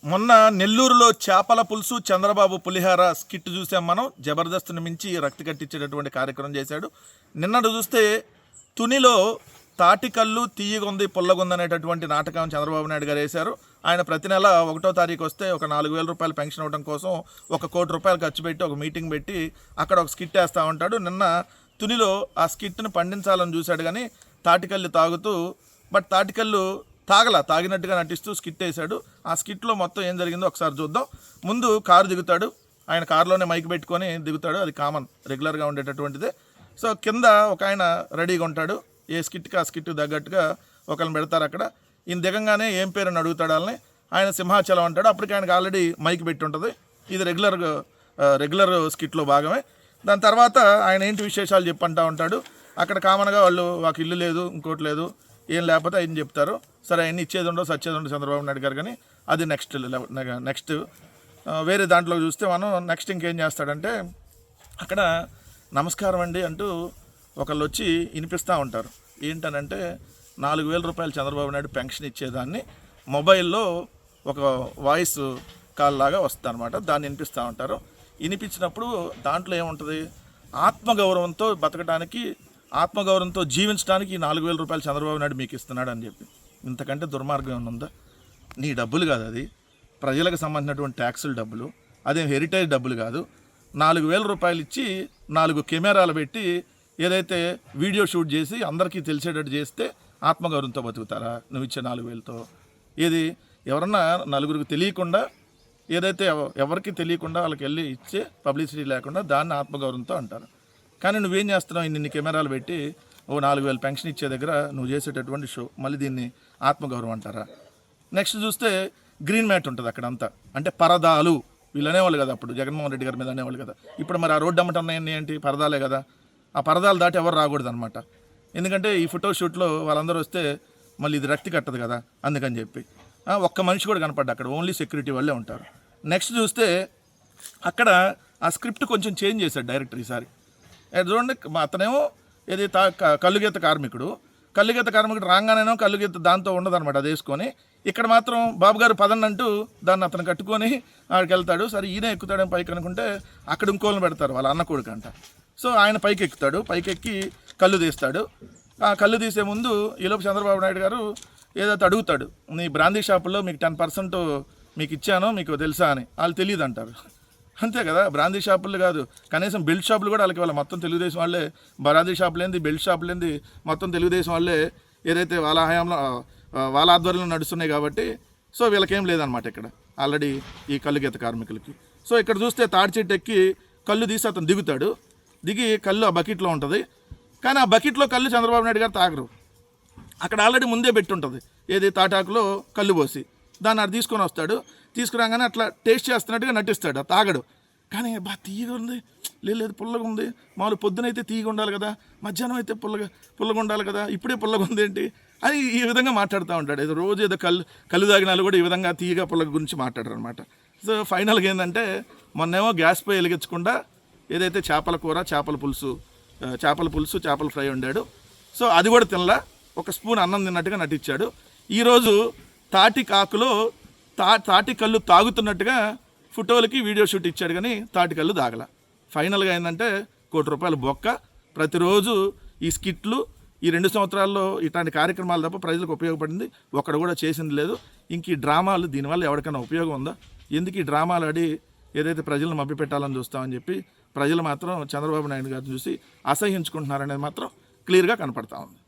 మొన్న నెల్లూరులో చేపల పులుసు చంద్రబాబు పులిహార స్కిట్ చూసాం మనం. జబర్దస్త్ని మించి రక్తి కట్టించేటటువంటి కార్యక్రమం చేశాడు. నిన్నటి చూస్తే తునిలో తాటికల్లు తీయగుంది పుల్లగుంది అనేటటువంటి నాటకం చంద్రబాబు నాయుడు గారు వేశారు. ఆయన ప్రతి నెల 1వ తారీఖు వస్తే ఒక 4,000 రూపాయలు పెన్షన్ ఇవ్వడం కోసం 1 కోటి రూపాయలు ఖర్చు పెట్టి ఒక మీటింగ్ పెట్టి అక్కడ ఒక స్కిట్ వేస్తూ ఉంటాడు. నిన్న తునిలో ఆ స్కిట్ని పండించాలని చూశాడు కానీ తాటికల్లు తాగుతూ తాటికల్లు తాగినట్టుగా నటిస్తూ స్కిట్ వేశాడు. ఆ స్కిట్లో మొత్తం ఏం జరిగిందో ఒకసారి చూద్దాం. ముందు కారు దిగుతాడు, ఆయన కారులోనే మైక్ పెట్టుకొని దిగుతాడు. అది కామన్, రెగ్యులర్గా ఉండేటటువంటిదే. సో కింద ఒక ఆయన రెడీగా ఉంటాడు, ఏ స్కిట్కి ఆ స్కిట్ తగ్గట్టుగా ఒకరిని పెడతారు అక్కడ. ఈయన దిగంగానే ఏం పేరు అని అడుగుతాడు వాళ్ళని. ఆయన సింహాచలం అంటాడు. అప్పటికి ఆయనకు ఆల్రెడీ మైక్ పెట్టి ఉంటుంది. ఇది రెగ్యులర్ స్కిట్లో భాగమే. దాని తర్వాత ఆయన ఏంటి విశేషాలు చెప్పంటా ఉంటాడు. అక్కడ కామన్గా వాళ్ళు మాకు ఇల్లు లేదు, ఇంకోటి లేదు, ఏం లేకపోతే ఆయన చెప్తారు. సరే ఆయన ఇచ్చేది ఉండవు సచ్చేది ఉండవు చంద్రబాబు నాయుడు గారు. కానీ అది నెక్స్ట్ వేరే దాంట్లో చూస్తే మనం నెక్స్ట్ ఇంకేం చేస్తాడంటే అక్కడ నమస్కారం అండి అంటూ ఒకళ్ళు వచ్చి వినిపిస్తూ ఉంటారు. ఏంటనంటే 4,000 రూపాయలు చంద్రబాబు నాయుడు పెన్షన్ ఇచ్చేదాన్ని మొబైల్లో ఒక వాయిస్ కాల్ లాగా వస్తుంది అనమాట. దాన్ని వినిపిస్తూ ఉంటారు. వినిపించినప్పుడు దాంట్లో ఏముంటుంది, ఆత్మగౌరవంతో బతకడానికి, ఆత్మగౌరవంతో జీవించడానికి 4,000 రూపాయలు చంద్రబాబు నాయుడు మీకు ఇస్తున్నాడు అని చెప్పి. ఇంతకంటే దుర్మార్గం ఏమైనా ఉందా? నీ డబ్బులు కాదు, అది ప్రజలకు సంబంధించినటువంటి ట్యాక్సుల డబ్బులు, అదేం హెరిటేజ్ డబ్బులు కాదు. 4,000 రూపాయలు ఇచ్చి 4 కెమెరాలు పెట్టి ఏదైతే వీడియో షూట్ చేసి అందరికీ తెలిసేటట్టు చేస్తే ఆత్మగౌరవంతో బతుకుతారా నువ్వు ఇచ్చే 4,000తో? ఏది ఎవరన్నా నలుగురికి తెలియకుండా, ఏదైతే ఎవరికి తెలియకుండా వాళ్ళకి వెళ్ళి ఇచ్చే పబ్లిసిటీ లేకుండా దాన్ని ఆత్మగౌరవంతో అంటారు. కానీ నువ్వేం చేస్తున్నావు, ఇన్ని కెమెరాలు పెట్టి 4,000 పెన్షన్ ఇచ్చే దగ్గర నువ్వు చేసేటటువంటి షో, మళ్ళీ దీన్ని ఆత్మగౌరవం అంటారా? నెక్స్ట్ చూస్తే గ్రీన్ మ్యాట్ ఉంటుంది అక్కడంతా, అంటే పరదాలు వీళ్ళు అనేవాళ్ళు కదా, అప్పుడు జగన్మోహన్ రెడ్డి గారి మీద అనేవాళ్ళు కదా. ఇప్పుడు మరి ఆ రోడ్డు అమ్మటన్నాయన్నీ ఏంటి, పరదాలే కదా. ఆ పరదాలు దాటి ఎవరు రాకూడదు అనమాట. ఎందుకంటే ఈ ఫోటో షూట్లో వాళ్ళందరూ వస్తే మళ్ళీ ఇది రక్తి కట్టదు కదా, అందుకని చెప్పి ఒక్క మనిషి కూడా కనపడ్డా అక్కడ, ఓన్లీ సెక్యూరిటీ వాళ్ళే ఉంటారు. నెక్స్ట్ చూస్తే అక్కడ ఆ స్క్రిప్ట్ కొంచెం చేంజ్ చేశాడు డైరెక్టర్ ఈసారి. చూడండి, అతనేమో ఏది కల్లుగీత కార్మికుడు రాగానేనో కల్లుగీత దాంతో ఉండదన్నమాట, అది వేసుకొని. ఇక్కడ మాత్రం బాబు గారు పదండి అంటూ దాన్ని అతను కట్టుకొని ఆడికి వెళ్తాడు. సరే ఈయన ఎక్కుతాడని పైకి అనుకుంటే అక్కడ ఇంకోళ్ళని పెడతారు, వాళ్ళ అన్న కొడుకు అంట. సో ఆయన పైకి ఎక్కుతాడు, పైకెక్కి కళ్ళు తీస్తాడు. ఆ కళ్ళు తీసే ముందు ఈలోపు చంద్రబాబు నాయుడు గారు ఏదైతే అడుగుతాడు, నీ బ్రాందీ షాపుల్లో మీకు 10% మీకు ఇచ్చానో మీకు తెలుసా అని. వాళ్ళు తెలియదు అంటారు. అంతే కదా, బ్రాందీ షాపులు కాదు, కనీసం బెల్ట్ షాపులు కూడా వాళ్ళకి, వాళ్ళ మొత్తం తెలుగుదేశం వాళ్ళే. బ్రాందీ షాపులేంది, బెల్ట్ షాపులేంది, మొత్తం తెలుగుదేశం వాళ్ళే ఏదైతే వాళ్ళ హయాంలో వాళ్ళ ఆధ్వర్యంలో నడుస్తున్నాయి కాబట్టి. సో వీళ్ళకేం లేదనమాట ఇక్కడ ఆల్రెడీ ఈ కల్లుగీత కార్మికులకి. సో ఇక్కడ చూస్తే తాడి చెట్టు ఎక్కి కళ్ళు తీసి అతను దిగి కళ్ళు ఆ బకెట్లో ఉంటుంది. కానీ ఆ బకెట్లో కళ్ళు చంద్రబాబు నాయుడు గారు తాగరు. అక్కడ ఆల్రెడీ ముందే పెట్టి ఉంటుంది, ఏది తాటాకులో కళ్ళు పోసి. దాన్ని అది తీసుకొని వస్తాడు. తీసుకురాగానే అట్లా టేస్ట్ చేస్తున్నట్టుగా నటిస్తాడు, తాగడు. కానీ తీయగా ఉంది, లేదు పుల్లగా ఉంది, మామూలు పొద్దునైతే తీయగా ఉండాలి కదా, మధ్యాహ్నం అయితే పుల్లగా ఉండాలి కదా, ఇప్పుడే పుల్లగా ఉంది ఏంటి అని ఈ విధంగా మాట్లాడుతూ ఉంటాడు. ఏదో రోజు ఏదో కళ్ళు తాగినాలు కూడా ఈ విధంగా తీయగా పుల్లగా గురించి మాట్లాడారు అనమాట. సో ఫైనల్గా ఏంటంటే మొన్నేమో గ్యాస్ పై వెలిగించకుండా ఏదైతే చేపల కూర, చేపల పులుసు, చేపల ఫ్రై వండాడు. సో అది కూడా తినలా, ఒక స్పూన్ అన్నం తిన్నట్టుగా నటించాడు. ఈరోజు తాటి కళ్ళు తాగుతున్నట్టుగా ఫోటోలకి వీడియో షూట్ ఇచ్చాడు, కానీ తాటి కళ్ళు తాగల. ఫైనల్గా ఏంటంటే 1 కోటి రూపాయల బొక్క. ప్రతిరోజు ఈ స్కిట్లు ఈ 2 సంవత్సరాల్లో ఇట్లాంటి కార్యక్రమాలు తప్ప ప్రజలకు ఉపయోగపడింది ఒక్కడు కూడా చేసింది లేదు. ఇంక ఈ డ్రామాలు దీనివల్ల ఎవరికైనా ఉపయోగం ఉందా? ఎందుకు ఈ డ్రామాలు ఆడి ఏదైతే ప్రజలను మభ్యపెట్టాలని చూస్తామని చెప్పి ప్రజలు మాత్రం చంద్రబాబు నాయుడు గారిని చూసి అసహ్యించుకుంటున్నారనేది మాత్రం క్లియర్గా కనపడతా ఉంది.